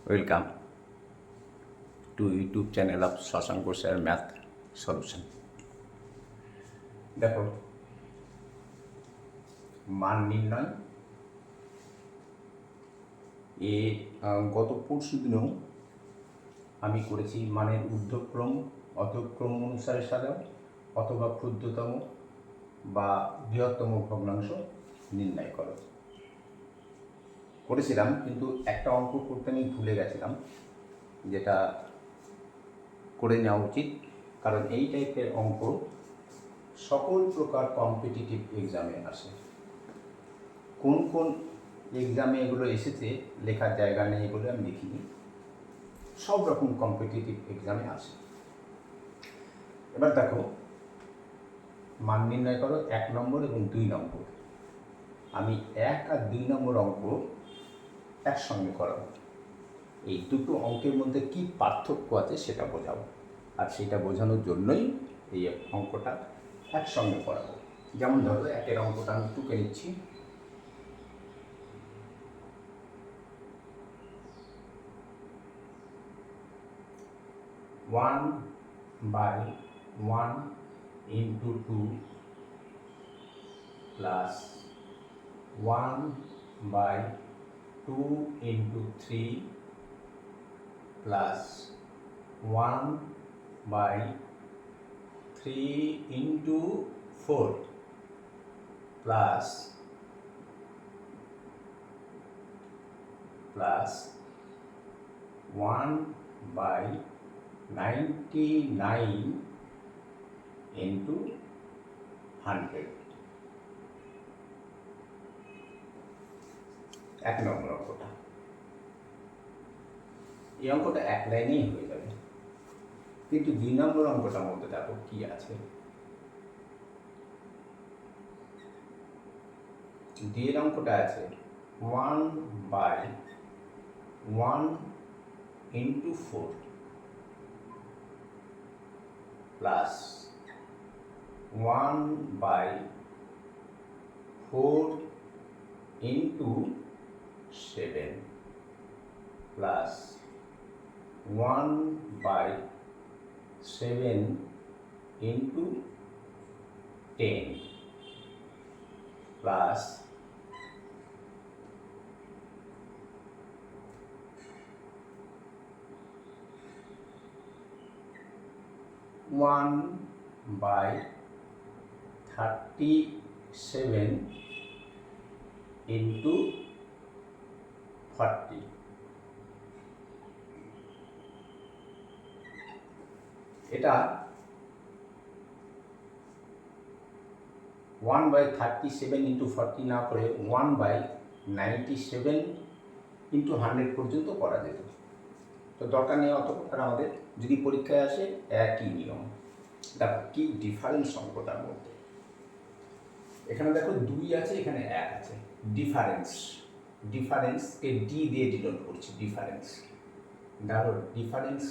Welcome to YouTube channel of Shashanka sir math solution. দেখো, মান নির্ণয় গত পরশু দিনেও আমি করেছি মানের ঊর্ধ্বক্রম অধক্রম অনুসারে সাজাও অথবা ক্ষুদ্রতম বা বৃহত্তম ভগ্নাংশ নির্ণয় করো করেছিলাম, কিন্তু একটা অঙ্ক করতে আমি ভুলে গেছিলাম, যেটা করে নেওয়া উচিত, কারণ এই টাইপের অঙ্ক সকল প্রকার কম্পিটিটিভ এক্সামে আসে। কোন কোন এক্সামে এগুলো এসেছে লেখার জায়গা নেই বলে আমি দেখিনি, সব রকম কম্পিটিটিভ এক্সামে আসে। এবার দেখো, মান নির্ণয় করো 1 নম্বর এবং 2 নম্বর। আমি 1 আর 2 নম্বর অঙ্ক একসঙ্গে করাবো। এই দুটো অঙ্কের মধ্যে কি পার্থক্য আছে সেটা বোঝাবো, আর সেটা বোঝানোর জন্যই এই অঙ্কটা একসঙ্গে করাবো। যেমন ধরো, 1-এর অঙ্কটা আমি টুকে নিচ্ছি। One by 1 into 2 plus 1 by 2 into 3 plus 1 by 3 into 4 plus 1 by 99 into 100। 1 নম্বর অঙ্কটা, এই অঙ্কটা এক লাইনেই হয়ে যাবে, কিন্তু 2 নম্বর অঙ্কটার মধ্যে দেখো কি আছে। এর অঙ্কটা আছে 1 by 1 into 4 plus 1 by 4 into 7 plus 1 by 7 into 10 plus 1 by 37 into 40। এটা 1 by 37 into 40 না করে 1 by 97 into 100 পর্যন্ত করা যেত। তো দরকার নেই অত, আর আমাদের যদি পরীক্ষায় আসে একই নিয়ম। দেখো কি ডিফারেন্স অঙ্কটার মধ্যে। এখানে দেখো 2 আছে, এখানে 1 আছে। ডিফারেন্সকে ডি দিয়ে ডিনোট করছি। ডিফারেন্স ধরো, difference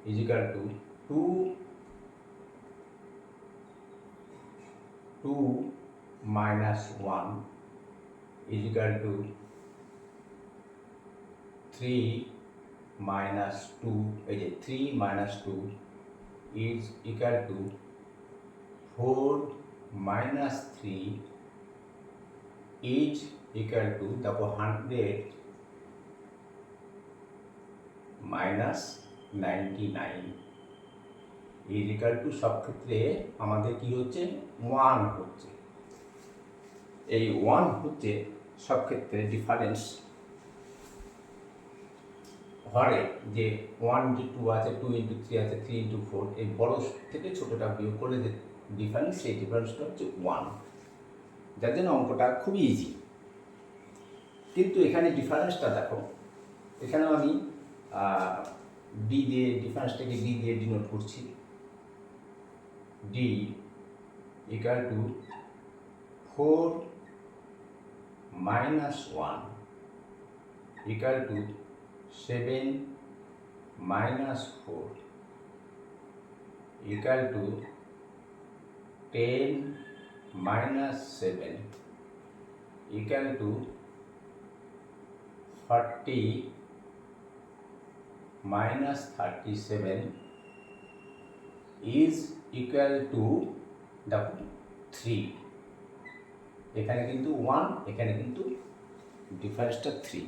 is equal two 2 minus 1 is equal to 3 minus 2, 3 minus 2 is equal to 4 minus 3 is equal to দেখো 100 minus 99 is equal to, সব ক্ষেত্রে আমাদের কি হচ্ছে, 1 হচ্ছে। এই 1 হচ্ছে সব ক্ষেত্রে ডিফারেন্স। হরে যে 1 into 2 আছে, 2 into 3 আছে, 3 into 4, এই বড় থেকে ছোটটা বিয়োগ করলে যে ডিফারেন্স, সেই ডিফারেন্সটা হচ্ছে 1, যার জন্য অঙ্কটা খুবই ইজি। কিন্তু এখানে ডিফারেন্সটা দেখো, এখানেও আমি ডি দিয়ে ডিফারেন্সটাকে ডি দিয়ে ডিনোট করছি। D equal to 4 minus 1 equal to 7 minus 4 equal to 10 minus 7 equal to 40 minus 37 is equal two দেখো 3। এখানে কিন্তু 1, এখানে কিন্তু ডিফারেন্সটা 3।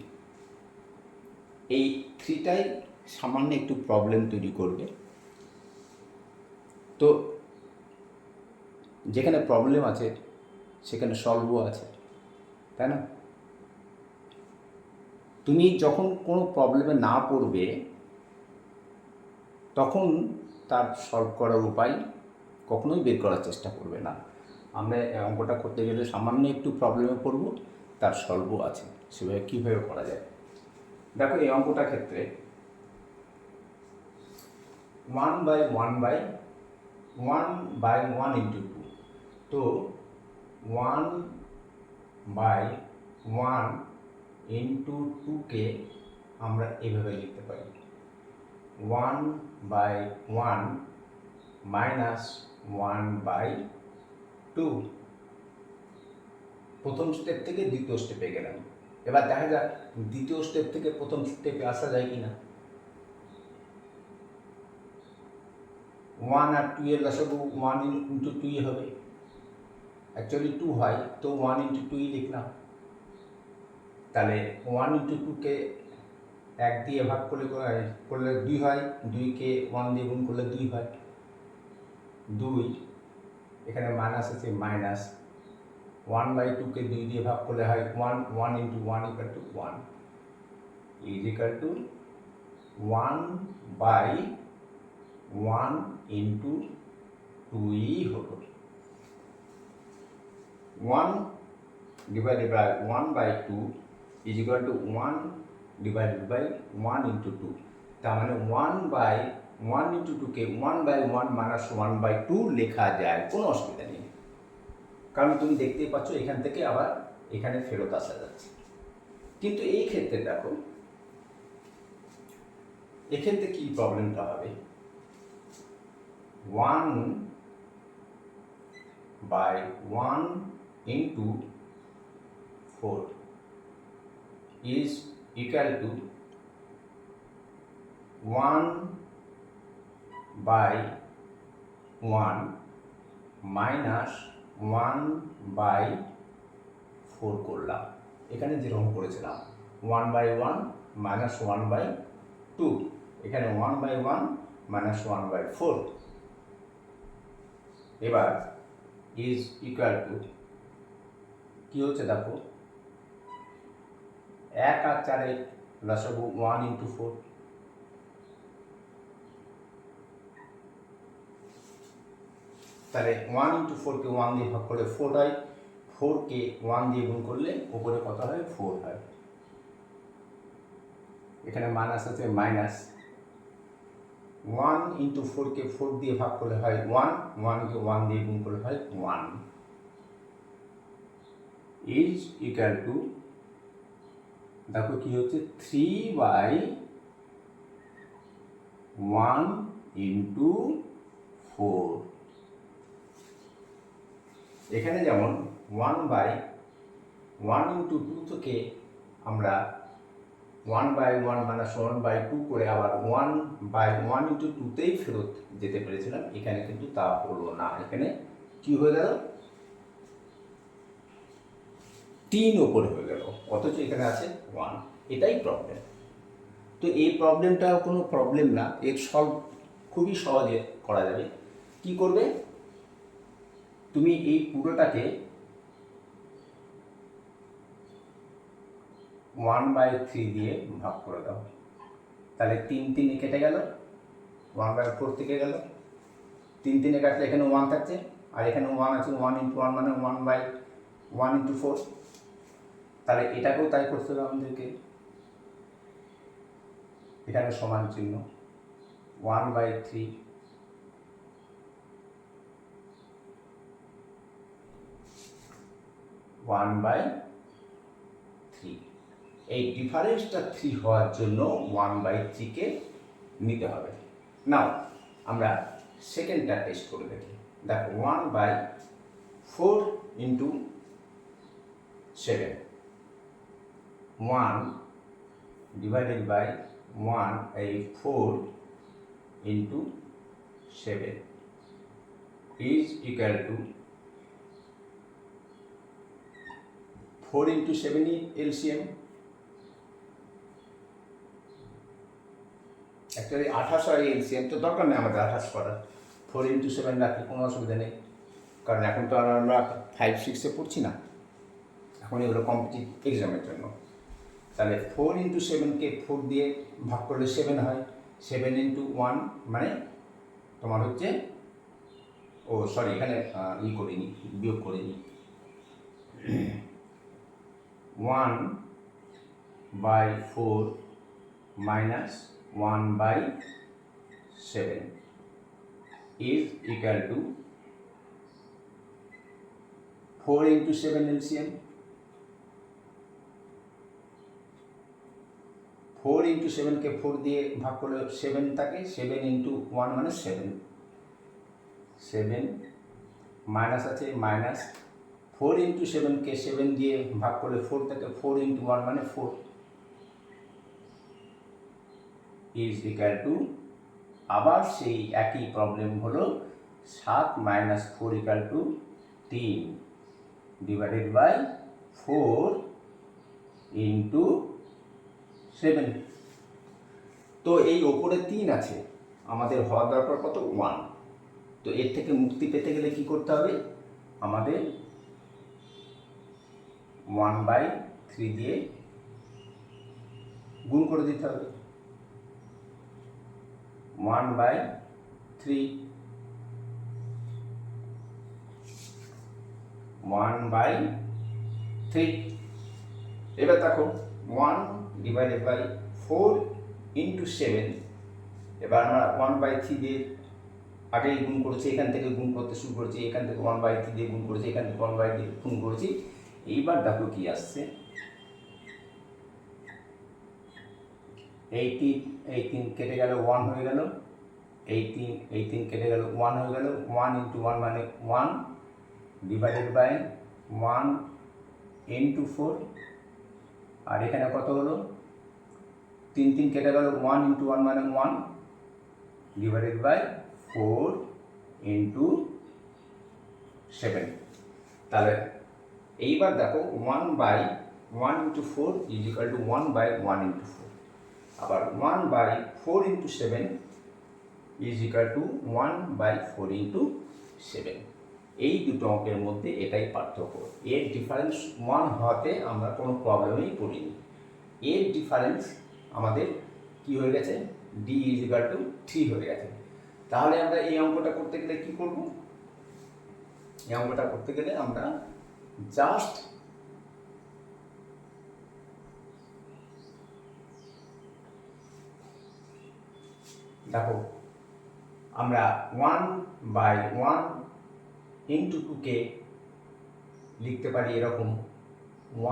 এই 3টাই সামান্য একটু প্রবলেম তৈরি করবে। তো যেখানে প্রবলেম আছে সেখানে সলভও আছে, তাই না? তুমি যখন কোনো প্রবলেমে না পড়বে তখন তার সলভ করার উপায় কখনোই বের করার চেষ্টা করবে না। আমরা অঙ্কটা করতে গেলে সামান্য একটু প্রবলেমে পড়ব, তার সলভও আছে, সেভাবে কীভাবে করা যায়। দেখো এই অঙ্কটার ক্ষেত্রে 1/1 ইন্টু 2, তো 1/1 ইন্টু 2কে আমরা এভাবে লিখতে পারি 1/1 মাইনাস 1/2। প্রথম স্টেপ থেকে দ্বিতীয় স্টেপে গেলাম। এবার দেখা যাক দ্বিতীয় স্টেপ থেকে প্রথম স্টেপে আসা যায় কিনা। 1 আর 2 এর লসাগু 1 ইন্টু 2 হবে, অ্যাকচুয়ালি 2 হয়, তো 1 ইন্টু 2 লিখলাম। তাহলে 1 ইন্টু 2কে 1 দিয়ে ভাগ করলে 2 হয়, 2কে 1 দিয়ে গুণ করলে 2 হয়, 2। এখানে মাইনাস আছে, মাইনাস 1/2কে 2 দিয়ে ভাগ করলে হয় 1, 1 into 1 equal to 1 is equal to 1/1 into 2ই হলো 1 divided by 1/2 is equal to 1 divided by 1 into 2। তার মানে 1/1 ইন্টু 2কে 1/1 মাইনাস 1/2 লেখা যায়, কোনো অসুবিধা নেই। কারণ তুমি দেখতেই পাচ্ছ এখান থেকে আবার এখানে ফেরত আসা যাচ্ছে। কিন্তু এই ক্ষেত্রে দেখো এক্ষেত্রে কি প্রবলেমটা হবে, 1/1 into 4 is equal to 1/1 minus 1/4 করলাম। এখানে যেরকম করেছিলাম 1/1 মাইনাস 1/2, এখানে 1/1 মাইনাস 1/4। এবার ইজ ইকুয়াল টু কি হচ্ছে দেখো, 1 আর 4 লসাগু 1 ইন্টু 4, তাহলে 1 ইন্টু 4কে 1 দিয়ে ভাগ করলে 4 হয়, 4কে 1 দিয়ে গুণ করলে উপরে কত হয়, 4 হয়। এখানে মাইনাস আছে, মাইনাস 1 ইন্টু 4কে 4 দিয়ে ভাগ করলে হয় 1, 1কে 1 দিয়ে গুণ করলে হয় 1 ইজ ইকুয়াল টু দেখো কি হচ্ছে 3/1 ইন্টু 4। এখানে যেমন 1/1 ইন্টু 2 থেকে আমরা 1/1 মাইনাস 1/2 করে আবার 1/1 ইন্টু 2তেই ফেরত যেতে পেরেছিলাম, এখানে কিন্তু তা হলো না। এখানে কি হয়ে গেল, 3 ওপরে হয়ে গেল, অথচ এখানে আছে 1। এটাই প্রবলেম। তো এই প্রবলেমটা কোনো প্রবলেম না, এর সলভ খুবই সহজে করা যাবে। কি করবে, তুমি এই পুরোটাকে 1/3 দিয়ে ভাগ করে দাও, তাহলে 3 কেটে গেল, 1/4 থেকে গেল, 3 কাটলে এখানে 1 থাকছে, আর এখানে 1 আছে, 1 ইন্টু 1 মানে 1/1 ইন্টু 4। তাহলে এটাকেও তাই করতে হবে আমাদেরকে, এখানে সমান চিহ্ন 1/3 1/3। এই ডিফারেন্সটা 3 হওয়ার জন্য 1/3কে নিতে হবে। নাও আমরা সেকেন্ডটা টেস্ট করে দেখি। দেখো 1/4 into 7, 1 divided by 4 into 7 is equal to 4 into 7 LCM actually 28 হয় এলসিএম, তো দরকার নেই আমাদের 28 করার। 4 into 7 রাখলে কোনো অসুবিধা নেই, কারণ এখন তো আর আমরা 5-6-এ পড়ছি না, এখন এগুলো কম্পিটিটিভ এক্সামের জন্য। তাহলে 4 into 7কে 4 দিয়ে ভাগ করলে 7 হয়, 7 into 1 মানে তোমার হচ্ছে, ও সরি এখানে করিনি, বিয়োগ করিনি, 1/4 minus 1/7 is equal to 4 into 7 LCM, 4 into 7কে 4 দিয়ে ভাগ করলে 7 থাকে, 7 into 1 মানে 7 মাইনাস আছে মাইনাস, 4 into 7কে 7 দিয়ে ভাগ করলে 4 থাকে, 4 into 1 মানে 4 is equal to, আবার সেই একই প্রবলেম হলো 7 minus 4 equal to 3 divided by 4 into 7। তো এই ওপরে 3 আছে, আমাদের হওয়ার দরকার কত 1। তো এর থেকে মুক্তি পেতে গেলে কি করতে হবে, আমাদের 1/3 দিয়ে গুণ করে দিতে হবে, 1/3 1/3। এবার দেখো 1 divided by 4 into 7, এবার আমরা 1/3 দিয়ে আগেই গুণ করেছি, এখান থেকে গুণ করতে শুরু করেছি, এখান থেকে 1/3 দিয়ে গুণ করেছি, এখান থেকে 1/3 দিয়ে গুণ করেছি। এইবার দেখো কি আসছে, এই 3 কেটে গেল, 1 হয়ে গেল, এই 3 কেটে গেল, 1 হয়ে গেল, 1 into 1 মানে 1 ডিভাইডেড বাই 1 into 4, আর এখানে কত হলো, 3 কেটে গেল, 1 into 1 মানে 1 ডিভাইডেড বাই 4 into 7। তাহলে এইবার দেখো 1/1 into 4 is equal to 1/1 into 4, আবার 1/4 into 7 is equal to 1/4 into 7। এই দুটো অঙ্কের মধ্যে এটাই পার্থক্য। এর ডিফারেন্স 1 হওয়াতে আমরা কোনো প্রবলেমেই পড়িনি। এর ডিফারেন্স আমাদের কি হয়ে গেছে, d is equal to 3 হয়ে গেছে। তাহলে আমরা এই অঙ্কটা করতে গেলে কি করব, এই অঙ্কটা করতে গেলে আমরা জাস্ট দেখো, আমরা 1/1 into 2কে লিখতে পারি এরকম,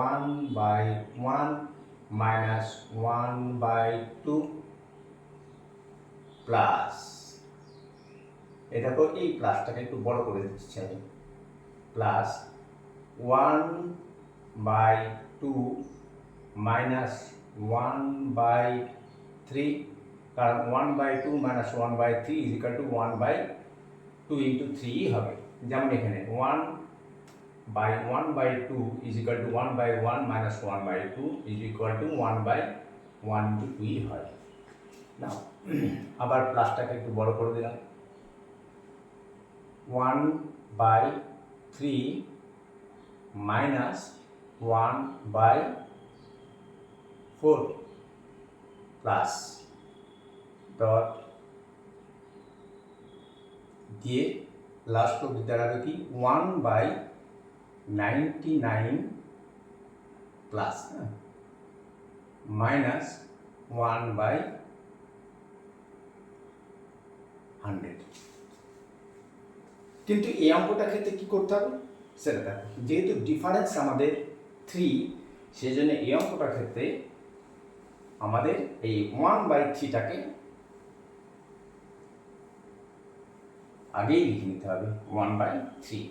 1/1 minus 1/2 প্লাস, এই দেখো এই প্লাসটাকে একটু বড় করে দিচ্ছি আমি, প্লাস 1/2 minus 1/3, কারণ 1/2 minus 1/3 is equal to 1/2 into 3 হবে, যেমন এখানে 1/1/2 is equal to 1/1 minus 1/2 is equal to 1/1 into 2 হয়। নাও আবার প্লাসটাকে একটু বড় করে দিলাম, 1/3 minus 1/4 প্লাস ডট দিয়ে লাস্ট অব্দি দাঁড়াবে কি 1/99 প্লাস মাইনাস 1/100। কিন্তু এই অঙ্কটা ক্ষেত্রে কি করতে হবে সেটা দেখো, যেহেতু ডিফারেন্স আমাদের 3, সেই জন্য এই অঙ্কটার ক্ষেত্রে আমাদের এই 1/3টাকে আগেই লিখে নিতে হবে, 1/3।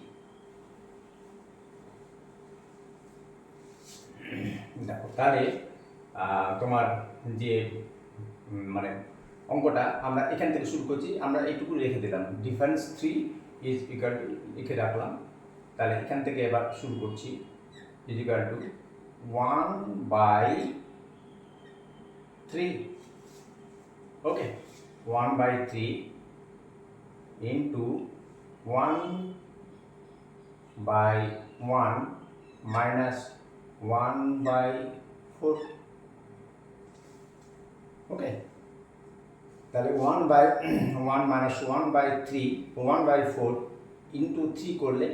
দেখো তাহলে তোমার যে মানে অঙ্কটা আমরা এখান থেকে শুরু করছি, আমরা এইটুকু রেখে দিলাম, ডিফারেন্স 3 ইজ ইকুয়াল টু লিখে রাখলাম। তাহলে এখান থেকে এবার শুরু করছি, is equal two 1/3, okay, 1/3 into 1/1 minus 1/4, ওকে। তাহলে 1/1 মাইনাস 1/3, 1/4 ইন্টু 3 করলে,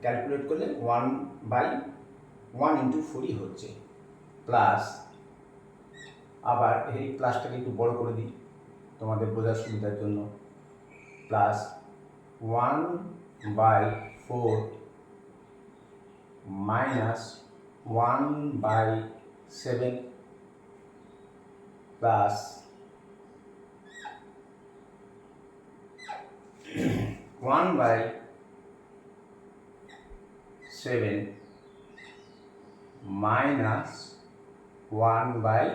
ক্যালকুলেট করলে 1/1 ইন্টু 4ই হচ্ছে, প্লাস, আবার এই প্লাসটাকে একটু বড় করে দিই তোমাদের বোঝার সুবিধার জন্য, plus 1/4 minus 1/7 plus 1/7 minus 1/10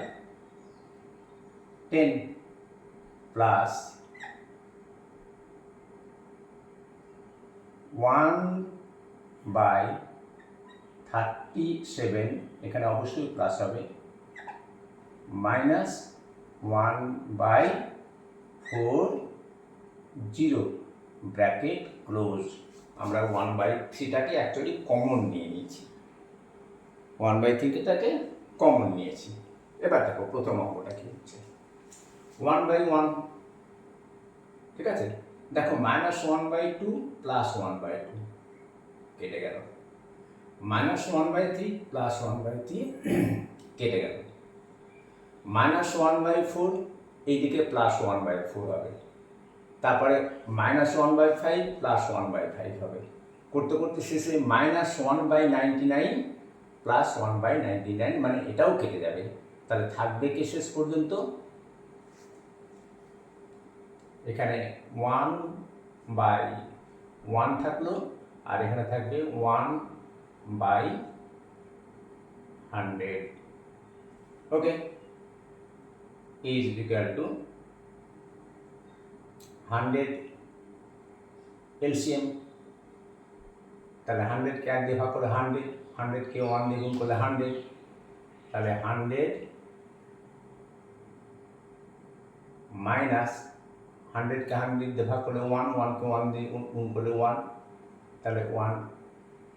plus 1/37, এখানে অবশ্যই প্লাস হবে, মাইনাস 1/40 ব্র্যাকেট ক্লোজ। আমরা 1/3টাকে অ্যাকচুয়ালি কমন নিয়ে নিয়েছি, 1/3টাকে কমন নিয়েছি। এবার দেখো প্রথম অঙ্কটা কি হচ্ছে, 1/1, ঠিক আছে। দেখো মাইনাস 1/2 প্লাস 1/2 কেটে গেল, মাইনাস 1/3 প্লাস 1/3 কেটে গেল, মাইনাস 1/4 এইদিকে প্লাস 1/4 হবে, তারপরে মাইনাস 1/5 প্লাস 1/5 হবে, করতে করতে শেষে মাইনাস 1/99 প্লাস 1/99, মানে এটাও কেটে যাবে। তাহলে থাকবে কি শেষ পর্যন্ত, এখানে 1/1 থাকলো, আর এখানে থাকবে 1/100, ওকে, ইজ ইকুয়াল টু 100 এলসিএম। তাহলে 100কে 1 দিয়ে ভাগ করলে 100, 100কে 1 দিয়ে গুণ করলে 100, তাহলে 100 মাইনাস 100কে 100 দিয়ে ভাগ করলে 1, 1কে 1 দিয়ে গুণ করলে 1, তাহলে 1,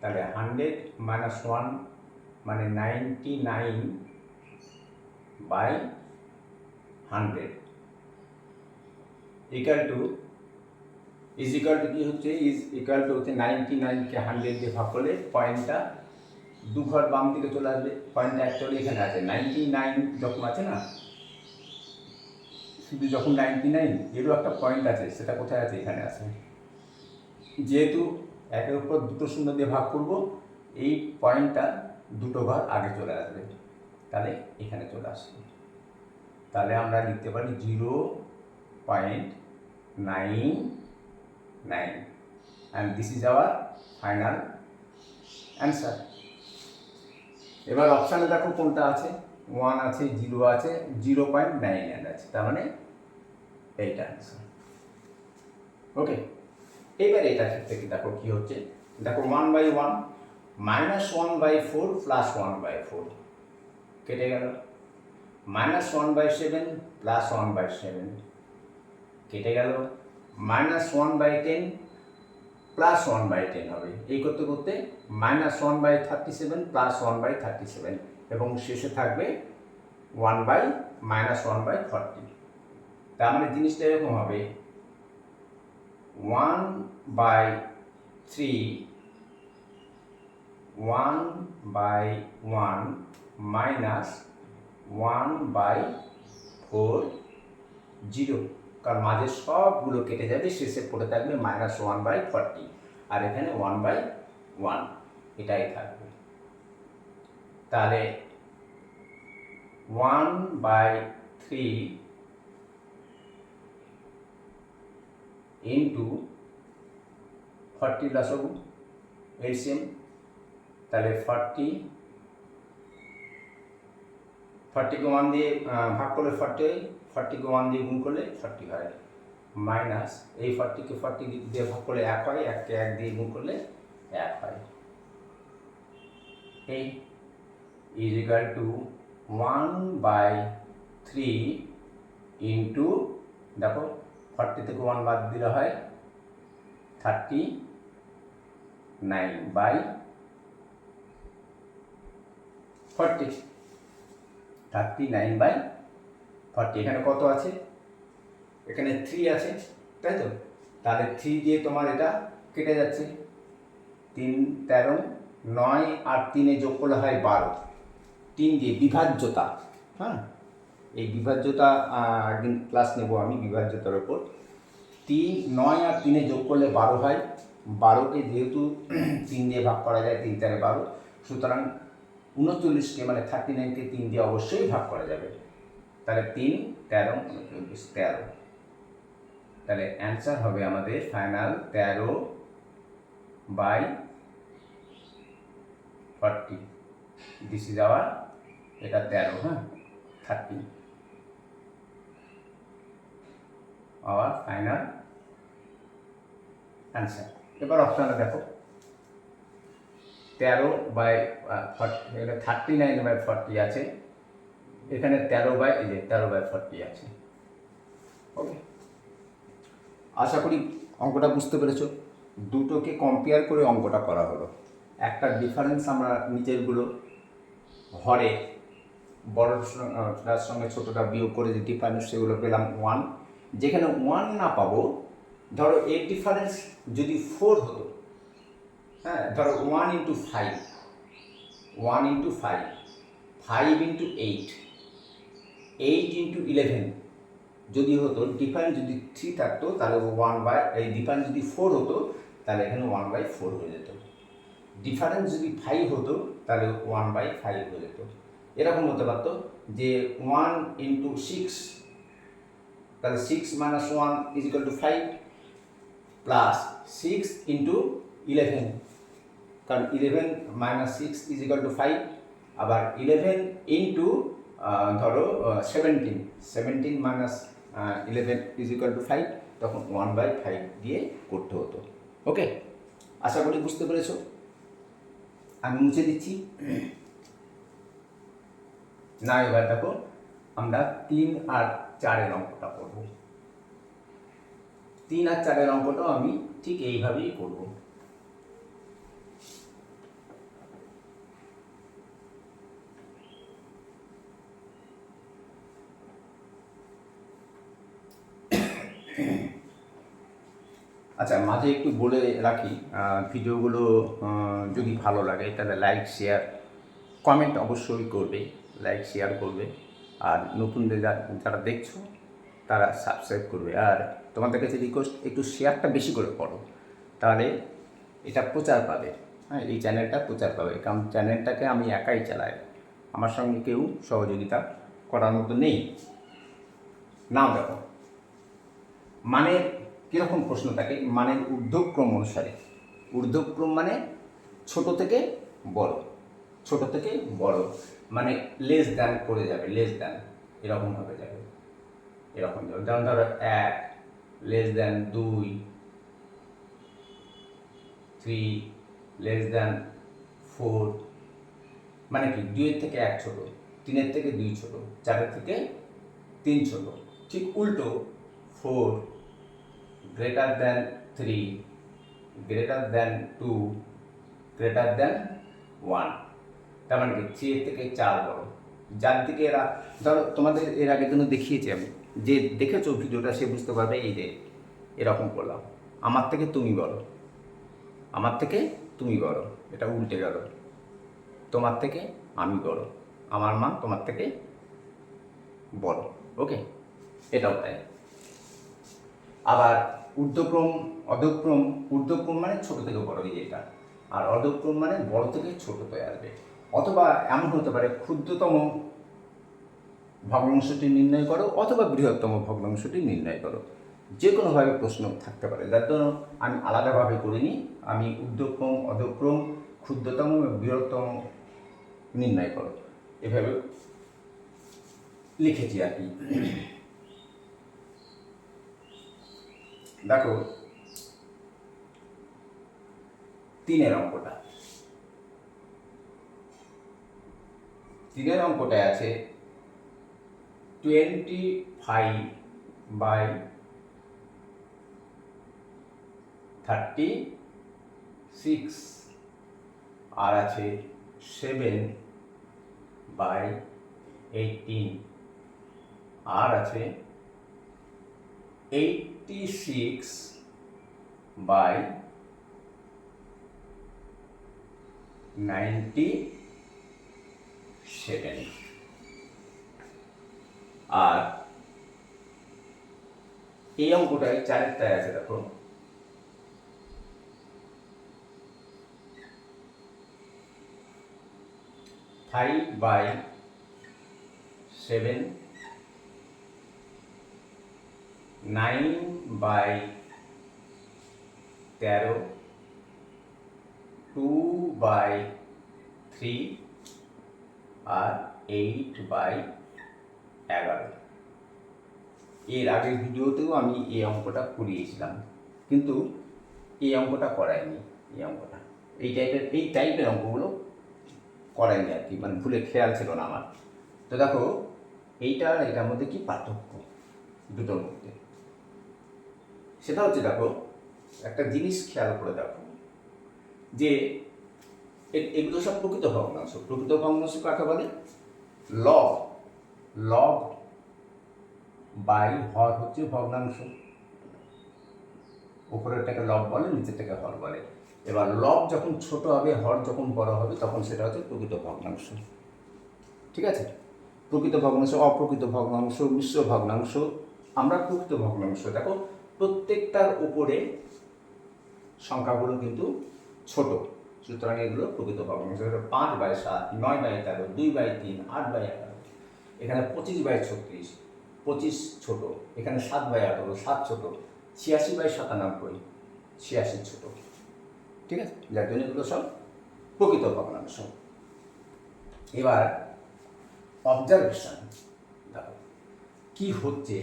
তাহলে 100 মাইনাস 1 মানে 99/100 equal to, is equal two কি হচ্ছে, ইজ ইকুয়াল টু হচ্ছে 99কে 100 দিয়ে ভাগ করলে পয়েন্টটা দু ঘর বাম দিকে চলে আসবে, পয়েন্টটা অ্যাকচুয়ালি এখানে আছে 99 যখন আছে না, শুধু যখন 99 এরও একটা পয়েন্ট আছে, সেটা কোথায় আছে, এখানে আছে। যেহেতু একের উপর দুটো শূন্য দিয়ে ভাগ করব, এই পয়েন্টটা দুটো ঘর আগে চলে আসবে, তাহলে এখানে চলে আসবে। তাহলে আমরা লিখতে পারি 0.99, and this is our final answer. এবার অপশানে দেখো কোনটা আছে, 1 আছে, 0 আছে, 0.99 আছে, তার মানে এইটা আনসার, ওকে। এবার এটা থেকে দেখো কি হচ্ছে, দেখো 1/1 মাইনাস 1/4 প্লাস 1/4 কেটে গেল, মাইনাস 1/7 প্লাস 1/7 কেটে গেল, মাইনাস 1/10 প্লাস 1/10 হবে, এই করতে করতে মাইনাস 1/37 প্লাস 1/37, এবং শেষে থাকবে মাইনাস 1/40। তার মানে জিনিসটা এরকম হবে 1/3 1/1 মাইনাস 1/40, কারণ মাঝে সবগুলো কেটে যাবে, শেষে পড়ে থাকবে মাইনাস 1/40, আর এখানে 1/1 এটাই থাকবে। তাহলে 1/3 ইন্টু 40 লসাগু এলসিএম, তাহলে 40 40কে 1 দিয়ে ভাগ করলে 40 হয়, 40কে 1 দিয়ে গুণ করলে 40 হয়, মাইনাস এই 40কে 40 দিয়ে ভাগ করলে 1 হয়, 1কে 1 দিয়ে গুণ করলে 1 হয়। এই ইজ ইকুয়াল টু 1/3 ইন্টু, দেখো 40 থেকে 1 বাদ দিলে হয় 39/40, 39/40। এখানে কত আছে? এখানে 3 আছে, তাই তো? তাহলে 3 দিয়ে তোমার এটা কেটে যাচ্ছে, 3 13, 9 আর 3 যোগ করলে হয় 12। 3 দিয়ে বিভাজ্যতা, হ্যাঁ, এই বিভাজ্যতা একদিন ক্লাস নেব আমি বিভাজ্যতার ওপর। 3 9 আর 3 যোগ করলে 12 হয়, 12কে যেহেতু 3 দিয়ে ভাগ করা যায়, 3 4 12, সুতরাং 39কে মানে 39কে 3 দিয়ে অবশ্যই ভাগ করা যাবে। তাহলে 3 13 39 13, তাহলে অ্যান্সার হবে আমাদের ফাইনাল 13/40। দিস ইজ আওয়ার, এটা 13, হ্যাঁ, 30 আওয়ার ফাইনাল অ্যান্সার। এবার অপশানটা দেখো, 13/40, এখানে 39/40 আছে, এখানে 13/40 আছে। ওকে, আশা করি অঙ্কটা বুঝতে পেরেছো। দুটোকে কম্পেয়ার করে অঙ্কটা করা হলো। একটা ডিফারেন্স আমরা নিচেরগুলো হরে বড়টার সঙ্গে ছোটোটা বিয়োগ করে যে ডিফারেন্স সেগুলো পেলাম 1। যেখানে 1 না পাবো, ধরো এর ডিফারেন্স যদি 4 হতো, হ্যাঁ, ধরো 1 × 5, 1 × 5, 5 × 8, 8 × 11 যদি হতো, ডিফারেন্স যদি 3 থাকতো তাহলে এই ডিফারেন্স যদি 4 হতো তাহলে এখানে 1/4 হয়ে যেত। ডিফারেন্স যদি 5 হতো তাহলে 1/5 হয়ে যেত। এরকম হতে পারতো যে 1 × 6, তাহলে 6 - 1 = 5, প্লাস 6 × 11, কারণ 11 - 6 = 5, আবার 11 × ধরো 17, 17 - 11 = 5, তখন 1/5 দিয়ে করতে হতো। ওকে, আশা করি বুঝতে পেরেছো। আমি মুছে দিচ্ছি না। এবার দেখো আমরা 3 আর 4-এর অঙ্কটা করব। 3 আর 4-এর অঙ্কটাও আমি ঠিক এইভাবেই করব। আচ্ছা, মাঝে একটু বলে রাখি, ভিডিওগুলো যদি ভালো লাগে তাহলে লাইক শেয়ার কমেন্ট অবশ্যই করবে, লাইক শেয়ার করবে, আর নতুনদের যারা দেখছো তারা সাবস্ক্রাইব করবে। আর তোমাদের কাছে রিকোয়েস্ট, একটু শেয়ারটা বেশি করে করো, তাহলে এটা প্রচার পাবে, হ্যাঁ, এই চ্যানেলটা প্রচার পাবে। কারণ চ্যানেলটাকে আমি একাই চালাই, আমার সঙ্গে কেউ সহযোগিতা করার মতো নেই। নাও দেখো, মানের কীরকম প্রশ্ন থাকে, মানের ঊর্ধ্বক্রম অনুসারে। ঊর্ধ্বক্রম মানে ছোট থেকে বড়, ছোট থেকে বড়, মানে লেস দ্যান করে যাবে, লেস দ্যান এরকমভাবে যাবে, এরকম যাবে। যেমন ধরো 1 লেস দ্যান 2, 3 লেস দ্যান 4, মানে কি 2-এর থেকে 1 ছোট, 3-এর থেকে 2 ছোট, 4-এর থেকে 3 ছোট। ঠিক উল্টো 4 greater than 3, greater than 2, greater than 1, তার মানে কি 3-এর থেকে 4 বড়। যার দিকে এরা, ধরো তোমাদের এর আগের জন্য দেখিয়েছি আমি, যে দেখেছো ভিডিওটা সে বুঝতে পারবে। এই যে এরকম করলাম, আমার থেকে তুমি বড়, আমার থেকে তুমি বড়, এটা উল্টে গেল, তোমার থেকে আমি বড়, আমার মান তোমার থেকে বড়। ওকে, এটাও তাই। আবার ঊর্ধ্বক্রম অধক্রম, ঊর্ধ্বক্রম মানে ছোট থেকে বড়, এই এটা, আর অধক্রম মানে বড় থেকে ছোট হয়ে আসবে। অথবা এমন হতে পারে ক্ষুদ্রতম ভগ্নাংশটি নির্ণয় করো অথবা বৃহত্তম ভগ্নাংশটি নির্ণয় করো, যে কোনোভাবে প্রশ্ন থাকতে পারে। যার জন্য আমি আলাদাভাবে করিনি, আমি ঊর্ধ্বক্রম অধক্রম ক্ষুদ্রতম এবং বৃহত্তম নির্ণয় করো এভাবে লিখেছি আর কি। দেখো 3-এর অঙ্কটা, 3-এর অঙ্কটায় আছে 25/36 আর আছে 7/18 আর আছে 86/97 আর এই অঙ্কটায় 4-এরটায় আছে দেখো 5/7, 9/13, 2/3 আর 8/11। এর আগের ভিডিওতেও আমি এই অঙ্কটা করিয়েছিলাম, কিন্তু এই অঙ্কটা করাইনি। এই টাইপের অঙ্কগুলো করাইনি আর কি, মানে ভুলে খেয়াল ছিল না আমার। তো দেখো এইটা আর এটার মধ্যে কি পার্থক্য দুটোর মধ্যে, সেটা হচ্ছে দেখো একটা জিনিস খেয়াল করে দেখো যে এগুলো সব প্রকৃত ভগ্নাংশ। প্রকৃত ভগ্নাংশ কাকে বলে? লব বাই হর হচ্ছে ভগ্নাংশ। উপরেরটাকে লব বলে, নিচেরটাকে হর বলে। এবার লব যখন ছোট হবে, হর যখন বড় হবে, তখন সেটা হচ্ছে প্রকৃত ভগ্নাংশ। ঠিক আছে? প্রকৃত ভগ্নাংশ, অপ্রকৃত ভগ্নাংশ, মিশ্র ভগ্নাংশ। আমরা প্রকৃত ভগ্নাংশ দেখো প্রত্যেকটার উপরে সংখ্যাগুলো কিন্তু ছোট, সুতরাং এগুলো প্রকৃত ভগ্নাংশ। 5/7, 9/13, 2/3, 8/11। এখানে 25/36, 25 ছোট। এখানে 7/18, 7 ছোট। 86/97, 86 ছোট। ঠিক আছে? যার জন্য এগুলো সব প্রকৃত ভগ্নাংশ। এবার অবজারভেশন দেখো কি হচ্ছে।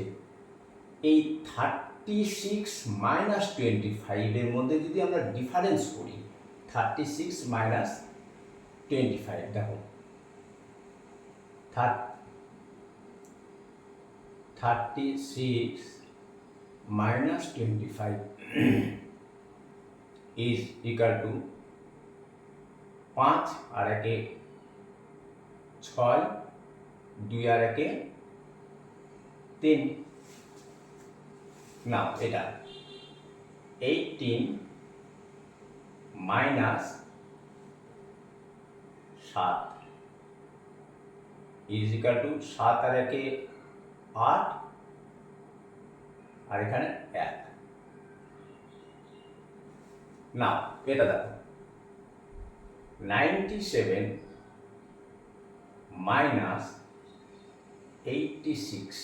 এই 36 - 25 এর মধ্যে যদি আমরা ডিফারেন্স করি, 36 - 25 দেখো 36 - 25 is equal to 5 আর 1 6, 2 আর 1 3। না, এটা 18 - 7 is equal to 7 আর 1 8 আর এখানে 1। না, এটা দেখো 97 - 86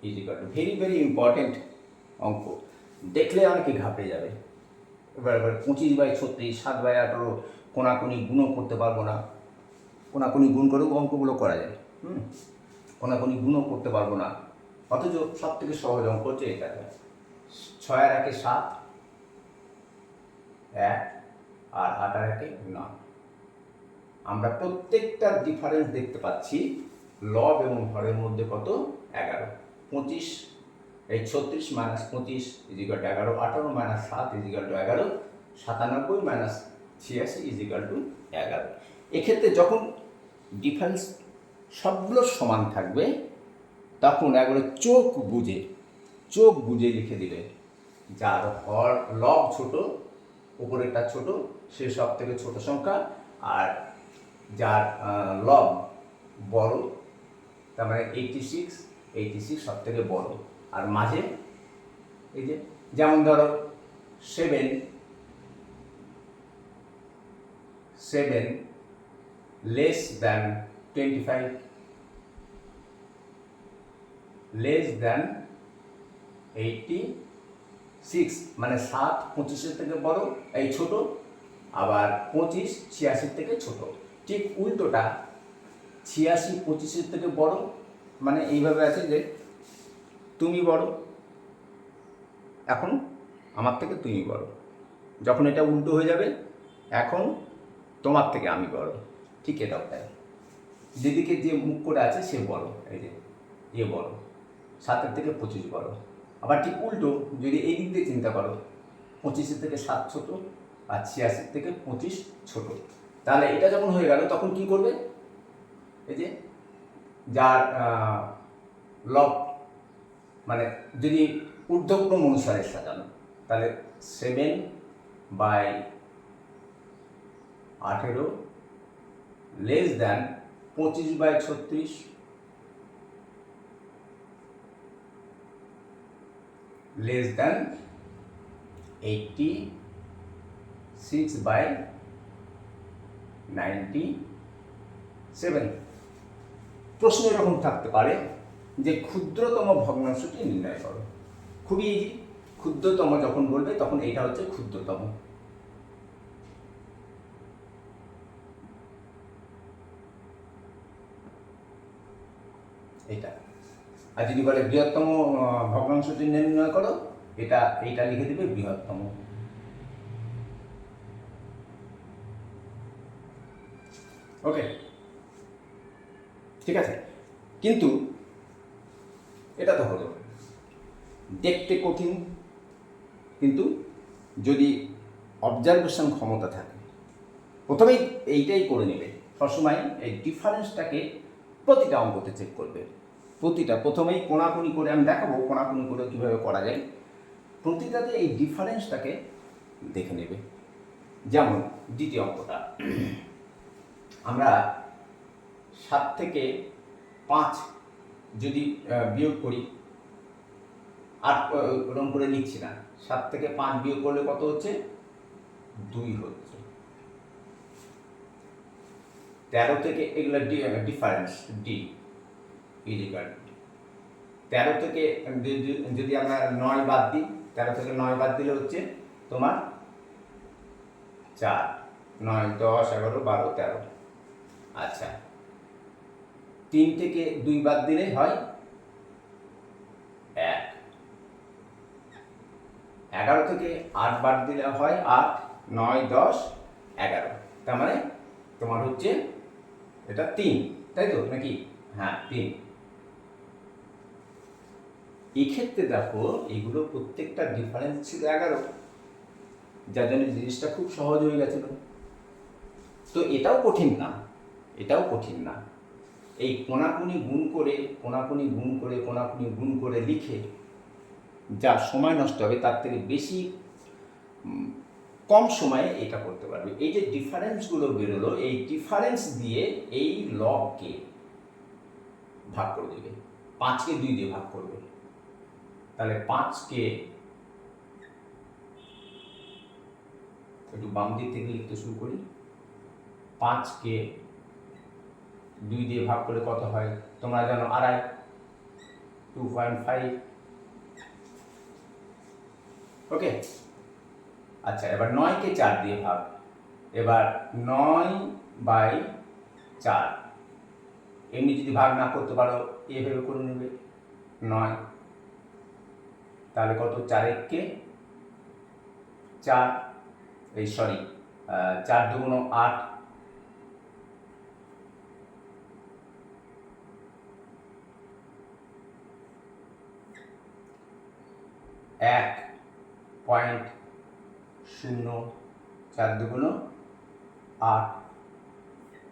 is equal to very important অঙ্ক। দেখলে অনেকে ঘাবড়ে যাবে। এবার 25/36, 7/18 কোনাকুনি গুণও করতে পারবো না। কোনাকুনি গুণ করেও অঙ্কগুলো করা যায়। কোনাকুনি গুণও করতে পারবো না, অথচ সব থেকে সহজ অঙ্ক হচ্ছে এটা। 6 আর 1 7, 1 আর 8 আর 1 9। আমরা প্রত্যেকটার ডিফারেন্স দেখতে পাচ্ছি। লব এবং হরের মধ্যে কত? 11। 25 এই 36 - 25 = 11, 18 - 7 = 11, 97 - 86 = 11। এক্ষেত্রে যখন ডিফারেন্স সবগুলো সমান থাকবে, তখন একবারে চোখ বুঝে লিখে দিবে। যার হর লব ছোট, উপরেরটা ছোট, সে সব থেকে ছোট সংখ্যা। আর যার লব বড়, তার মানে 86 সব থেকে বড়। আর মাঝে এই যে যেমন ধরো 7 less than 25, less than 86, মানে 7 25 থেকে বড়, এই ছোট। আবার 25 86 থেকে ছোট। ঠিক উল্টোটা 86 25-এর থেকে বড়, মানে এইভাবে আছে যে তুমি বড়, এখন আমার থেকে তুমি বড়। যখন এটা উল্টো হয়ে যাবে, এখন তোমার থেকে আমি বড়, ঠিক এটাও তাই। যেদিকে যে মুখ করে আছে সে বড়, এই যে এ বড়, 7-এর থেকে 25 বড়। আবার ঠিক উল্টো যদি এই দিক দিয়ে চিন্তা করো, 25-এর থেকে 7 ছোট আর 86-এর থেকে 25 ছোট। তাহলে এটা যখন হয়ে গেল তখন কি করবে, এই যে যার লব মানে যদি ঊর্ধ্বক্রম অনুসারে সাজানো, তাহলে 7/18 লেস দ্যান 25/36 লেস দ্যান 86/97। প্রশ্ন এরকম থাকতে পারে যে ক্ষুদ্রতম ভগ্নাংশটি নির্ণয় করো। খুবই ইজি, ক্ষুদ্রতম যখন বলবে তখন এইটা হচ্ছে ক্ষুদ্রতম। এটা আর যদি বলে বৃহত্তম ভগ্নাংশটি নির্ণয় করো, এইটা লিখে দেবে বৃহত্তম। ওকে, ঠিক আছে। কিন্তু এটা তো হলো দেখতে কঠিন, কিন্তু যদি অবজারভেশন ক্ষমতা থাকে, প্রথমেই এইটাই করে নেবে সবসময়, এই ডিফারেন্সটাকে প্রতিটা অঙ্কতে চেক করবে। প্রথমেই কোণাকুনি করে আমি দেখাবো কোণাকুনি করে কীভাবে করা যায়, প্রতিটাতে এই ডিফারেন্সটাকে দেখে নেবে। যেমন দ্বিতীয় অঙ্কটা, আমরা 7 থেকে 5 যদি বিয়োগ করি, আর ওরকম করে লিখছি না, 7 থেকে 5 বিয়োগ করলে কত হচ্ছে, 2 হচ্ছে। 13 থেকে এগুলো ডিফারেন্স ডি ইজিক্যাল 13 থেকে যদি আমরা 9 বাদ দিই, 13 থেকে 9 বাদ দিলে হচ্ছে তোমার 4, 9, 10, 11, 12, 13। আচ্ছা, 3 থেকে 2 বাদ দিলে হয় 1, 11 থেকে 8 বাদ দিলে হয় 8, 9, 10, 11। তার মানে তোমার হচ্ছে এটা 3, তাই তো নাকি? হ্যাঁ 3। এক্ষেত্রে দেখো এগুলো প্রত্যেকটা ডিফারেন্স ছিল 11, যার জন্য জিনিসটা খুব সহজ হয়ে গেছিল। তো এটাও কঠিন না, এটাও কঠিন না। এই কোণাকুনি গুণ করে কোণাকুনি গুণ করে কোণাকুনি গুণ করে লিখে যা সময় নষ্ট হবে তার থেকে বেশি কম সময়ে এটা করতে পারবে। এই যে ডিফারেন্সগুলো বেরোলো, এই ডিফারেন্স দিয়ে এই লগকে ভাগ করে দেবে, 5কে 2 দিয়ে ভাগ করবে। তাহলে 5কে একটু বাম দিক থেকে লিখতে শুরু করি, 5কে 2 দিয়ে ভাগ করে কত হয় তোমরা জানো, 2.5, 2.5। ওকে, আচ্ছা এবার 9কে 4 দিয়ে ভাগ, এবার 9/4। এমনি যদি ভাগ না করতে পারো এভাবে করে নেবে 9, তাহলে কত, 4 4, এই সরি 4 2 8, 1.0, 4 2 8,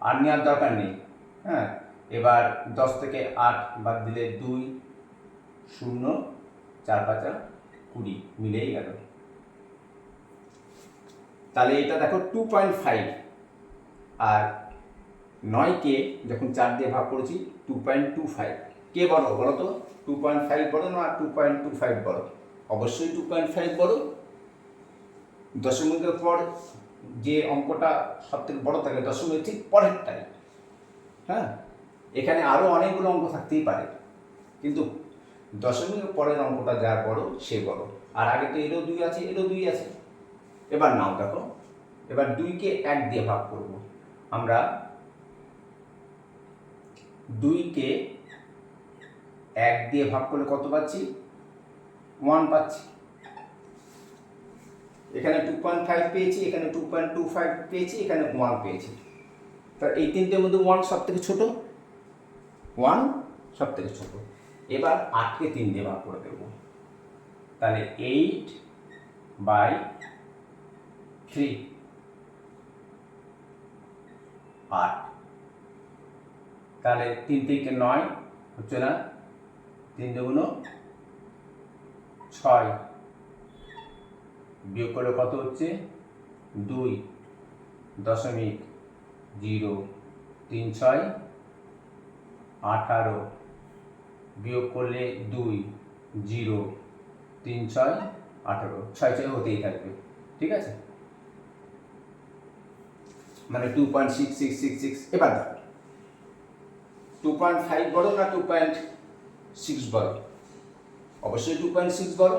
আর নেওয়ার দরকার নেই। হ্যাঁ, এবার 10 থেকে 8 বাদ দিলে 2, 0, 4 5 20, মিলেই গেল। তাহলে এটা দেখো 2.5, আর 9কে যখন 4 দিয়ে ভাগ করেছি 2.25। কে বড় বলো তো, 2.5 বড় না 2.25 বড়? অবশ্যই 2.5 বড়। দশমিকের পর যে অঙ্কটা সব থেকে বড় থাকে দশমিকের ঠিক পরেরটাই। হ্যাঁ, এখানে আরও অনেকগুলো অঙ্ক থাকতেই পারে, কিন্তু দশমিকের পরের অঙ্কটা যার বড় সে বড়। আর আগে তো এরও 2 আছে, এরও 2 আছে। এবার নাও দেখো, এবার 2কে 1 দিয়ে ভাগ করব। আমরা 2কে 1 দিয়ে ভাগ করলে কত পাচ্ছি? 1 পাচ্ছি। এখানে 2.5 পেয়েছি, এখানে 2.25 পেয়েছি, এখানে 1 পেয়েছি। তার এই তিনটের মধ্যে 1 সব থেকে ছোট, 1 সব থেকে ছোট। এবার 8কে 3 দিয়ে ভাগ করে দেবো, তাহলে 8/3 8। তাহলে 3 থেকে 9 হচ্ছে না, 3 দুগুণ 6, বিয়োগ করলে কত হচ্ছে? 2.036 18, বিয়োগ করলে 2.036 18, 6 হতেই থাকবে, ঠিক আছে? মানে 2.6666। এবার দেখো 2.5 বড় না 2.6 বড়? অবশ্যই 2.6 বড়,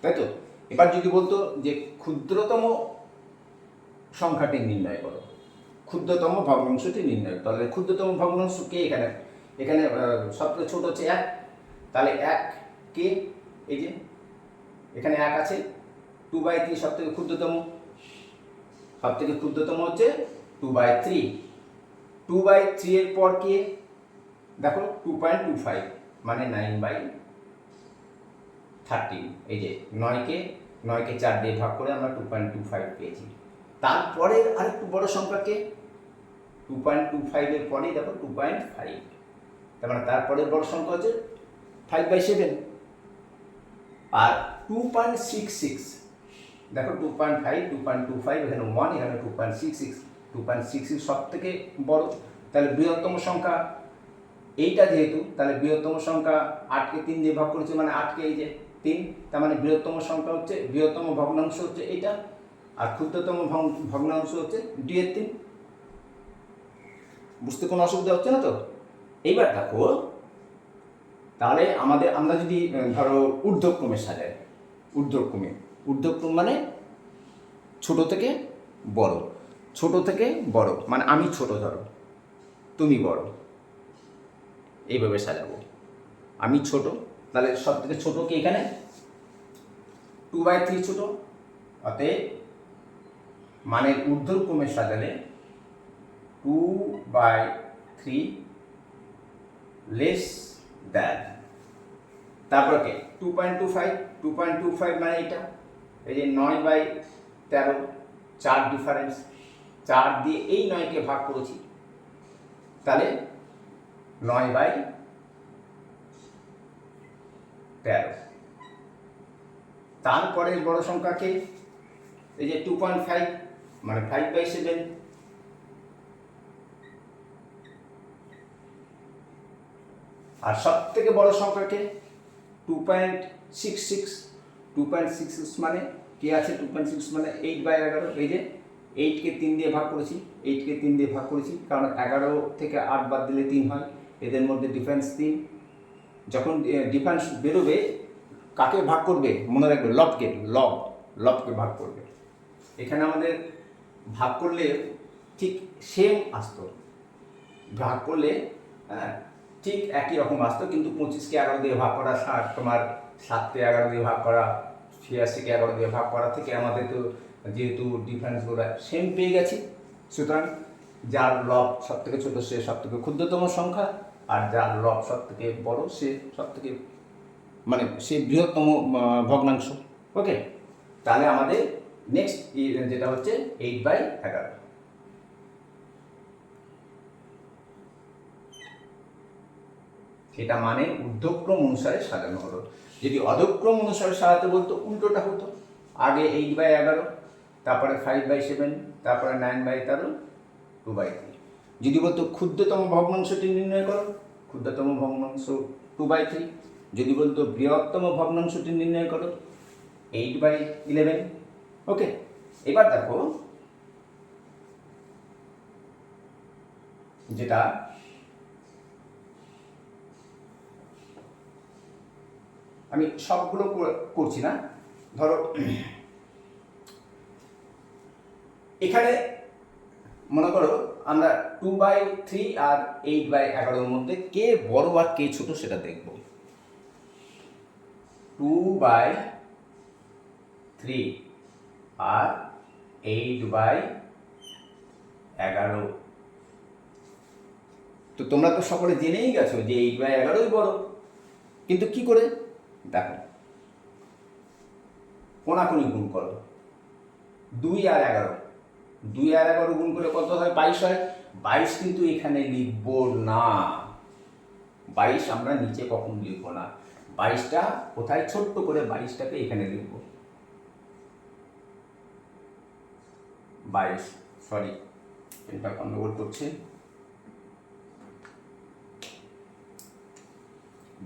তাই তো? এবার যদি বলতো যে ক্ষুদ্রতম সংখ্যাটি নির্ণয় করো, ক্ষুদ্রতম ভগ্নাংশটি নির্ণয়, তাহলে ক্ষুদ্রতম ভগ্নাংশ কে? এখানে এখানে সবথেকে ছোট হচ্ছে 1, তাহলে 1 কে, এই যে এখানে 1 আছে, 2/3 সব থেকে ক্ষুদ্রতম, সব থেকে ক্ষুদ্রতম হচ্ছে 2/3। 2/3 এর পর কে? দেখো 2.25 মানে 9/13। এই যে 9কে 4 দিয়ে ভাগ করে আমরা 2.25 পেয়েছি। তারপরে আরেকটু বড় সংখ্যাকে 2.25 এর পরেই দেখো 2.5, তার মানে তারপরে বড় সংখ্যা হচ্ছে 5/7। আর 2.66 দেখো 2.5 2.25 এখানে 1, এখানে 2.66, 2.66 সব থেকে বড়। তাহলে বৃহত্তম সংখ্যা এইটা যেহেতু, তাহলে বৃহত্তম সংখ্যা 8কে 3 দিয়ে ভাগ করেছে মানে 8কে এই যে 3, তার মানে বৃহত্তম সংখ্যা হচ্ছে, বৃহত্তম ভগ্নাংশ হচ্ছে এইটা, আর ক্ষুদ্রতম ভগ্নাংশ হচ্ছে 2/3। বুঝতে কোনো অসুবিধা হচ্ছে না তো? এইবার দেখো, তাহলে আমরা যদি ধরো ঊর্ধ্বক্রমে সাজাই, ঊর্ধ্বক্রম মানে ছোট থেকে বড়, ছোট থেকে বড় মানে আমি ছোট, ধরো তুমি বড়, এইভাবে সাজাবো। আমি ছোট, তাহলে সব থেকে ছোট কি? এখানে 2/3 ছোট, অতএব মানে ঊর্ধ্বক্রমে সাজালে 2/3 লেস দ্যান, তারপর কে? 2.25 মানে এটা, এই যে 9/13, 4 ডিফারেন্স, 4 দিয়ে এই 9কে ভাগ করেছি, তাহলে 9/13। তারপরে বড় সংখ্যাকে এই যে 2.5 মানে 5/7, আর সব থেকে বড় সংখ্যাকে 2.66 মানে কি আছে? 2.6 মানে 8/11, এই যে 8কে 3 দিয়ে ভাগ করেছি, 8কে 3 দিয়ে ভাগ করেছি, কারণ 11 থেকে 8 বাদ দিলে 3 হয়, এদের মধ্যে ডিফারেন্স 3। যখন ডিফারেন্স বেরোবে কাকে ভাগ করবে? মনে রাখবে লবকে ভাগ করবে। এখানে আমাদের ভাগ করলে ঠিক সেম আসতো, ভাগ করলে ঠিক একই রকম আসতো, কিন্তু 25কে 11 দিয়ে ভাগ করা, তোমার 7কে 11 দিয়ে ভাগ করা, 86কে 11 দিয়ে ভাগ করা থেকে আমাদের তো যেহেতু ডিফারেন্সগুলো সেম পেয়ে গেছি, সুতরাং যার লব সব থেকে ছোট সে সব থেকে ক্ষুদ্রতম সংখ্যা, আর যার লব সব থেকে বড় সে সব থেকে মানে সে বৃহত্তম ভগ্নাংশ। ওকে, তাহলে আমাদের নেক্সট যেটা হচ্ছে 8/11। সেটা মানে ঊর্ধ্বক্রম অনুসারে সাজানো হলো। যদি অধক্রম অনুসারে সাজাতে বলতো উল্টোটা হতো, আগে 8/11, তারপরে 5/7, তারপরে 9/13, 2/3। যদি বলতো ক্ষুদ্রতম ভগ্নাংশটি নির্ণয় করো, ক্ষুদ্রতম ভগ্নাংশ 2/3। যদি বলতো বৃহত্তম ভগ্নাংশটি নির্ণয় করো, 8/11। ওকে, এবার দেখো যেটা আমি সবগুলো করছি না, ধরো এখানে মনে করো আমরা 2/3 আর 8/11 মধ্যে কে বড় আর কে ছোট সেটা দেখব। 2/3 আর 8/11। তো তোমরা তো সকলে জেনেই গেছো যে 8/11 বড়, কিন্তু কি করে দেখো, কোনাকুনি গুণ করো। 2 আর 11, 2 আর 11 গুণ করলে কত হয়? 22 হয়। 22 কিন্তু এখানে লিখব না, 22 আমরা নিচে কখন লিখব না। 22টা কোথায়? ছোট্ট করে 22টাকে এখানে লিখব। 22, সরি এটা গন্ডগোল করছে।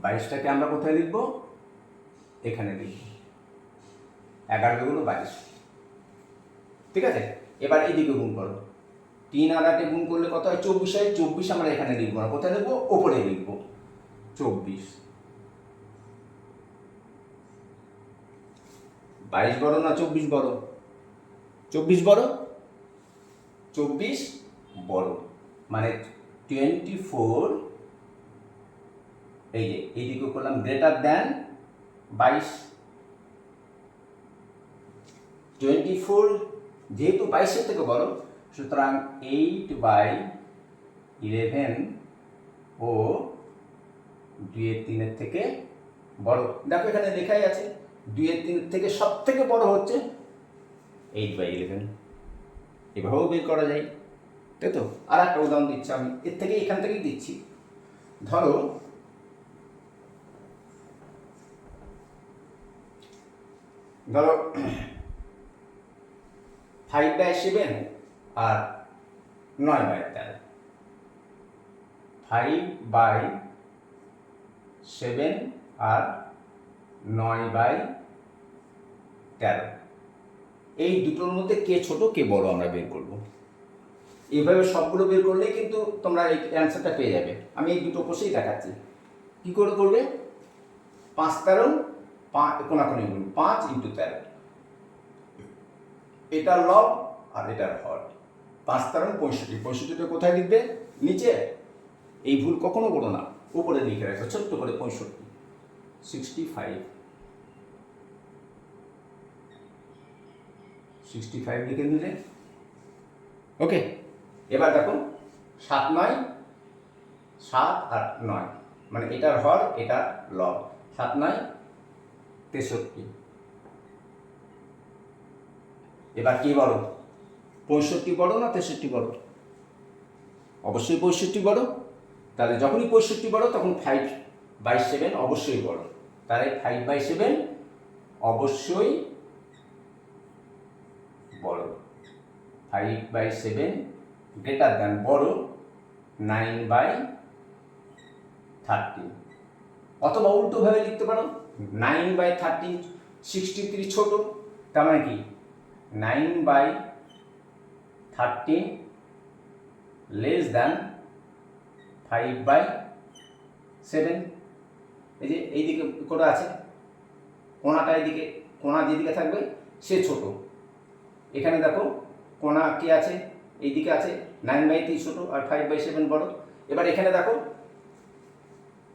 22টাকে আমরা কোথায় লিখব? এখানে লিখব। 11 গুণ 22, ঠিক আছে। এবার এদিকে গুণ করো, 3 আর 8 গুণ করলে কত হয়? 24 হয়। 24 আমরা এখানে লিখবো না, কোথায় লিখবো? ওপরে লিখবো 24। 22 বড় না 24 বড়? 24 বড়। 24 বড়, মানে 24, এই যে এইদিকে করলাম গ্রেটার দ্যান 22। 24 যেহেতু 22-এর থেকে বড়, সুতরাং 8/11 ও 2/3 থেকে বড়। দেখো এখানে লেখাই আছে 2/3 থেকে সব থেকে বড় হচ্ছে 8/11। এভাবেও বের করা যায়, তাই তো। আর একটা উদাহরণ দিচ্ছি আমি, এর থেকে এখান থেকেই দিচ্ছি। ধরো ধরো 5/7 আর 9/13। 5/7 আর 9/13, এই দুটোর মধ্যে কে ছোট কে বড় আমরা বের করব। এইভাবে সবগুলো বের করলেই কিন্তু তোমরা এই অ্যান্সারটা পেয়ে যাবে। আমি এই দুটো কোষেই দেখাচ্ছি কি করে করবে। 5/13, কোনাকুনি গুণ 5 × 13, এটার লব আর এটার হর। 5/13 65, 65টা কোথায় লিখবে? নিচে। এই ভুল কখনো করো না, উপরে লিখে রাখো ছোট্ট করে 65, 65 লিখে নিলে। ওকে, এবার দেখো 7 9, 7 আর 9, মানে এটার হর এটার লব। 7 9 63। এবার কি বড়? 65 বড় না 63 বড়? অবশ্যই 65 বড়। তাহলে যখনই 65 বড় তখন 5/7 অবশ্যই বড়। তাহলে 5/7 অবশ্যই বড়। 5/7 গ্রেটার দ্যান বড় 9/13। অথবা উল্টোভাবে লিখতে পারো 9/13, 63 ছোট, তার মানে কি 9/13 লেস দ্যান 5/7। এই যে এইদিকে কোটা আছে, কোণাটা এইদিকে, কোণা যেদিকে থাকবে সে ছোট। এখানে দেখো কোণা কি আছে? এইদিকে আছে 9/3 ছোট আর 5/7 বড়। এবার এখানে দেখো,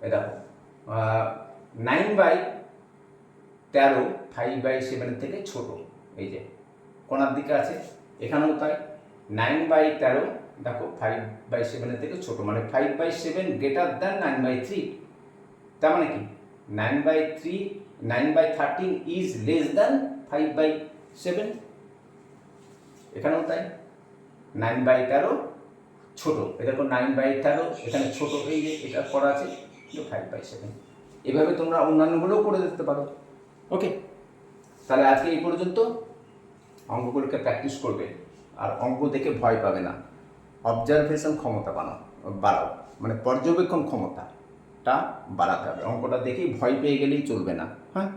এই দেখো 9/13 5/7 থেকে ছোট। এই যে কোণার দিকে আছে, এখানেও তাই। 9/13 দেখো 5/7 থেকে ছোট, মানে 5/7 গ্রেটার দ্যান 9/3। তার মানে কি 9/13 ইজ লেস দ্যান 5/7। এখানেও তাই, 9/13 ছোট। এই দেখো 9/13 এখানে ছোট, এই যে এটা করা আছে 5/7। এভাবে তোমরা অন্যান্যগুলোও করে দিতে পারো। ওকে, তাহলে আজকে এই পর্যন্ত। অঙ্কগুলোকে প্র্যাকটিস করবে আর অঙ্ক দেখে ভয় পাবে না। অবজারভেশন ক্ষমতা বাড়াও, মানে পর্যবেক্ষণ ক্ষমতাটা বাড়াতে হবে। অঙ্কটা দেখেই ভয় পেয়ে গেলেই চলবে না, হ্যাঁ।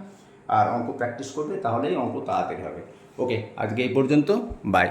আর অঙ্ক প্র্যাকটিস করবে, তাহলেই অঙ্ক তাড়াতাড়ি হবে। ওকে, আজকে এই পর্যন্ত, বাই।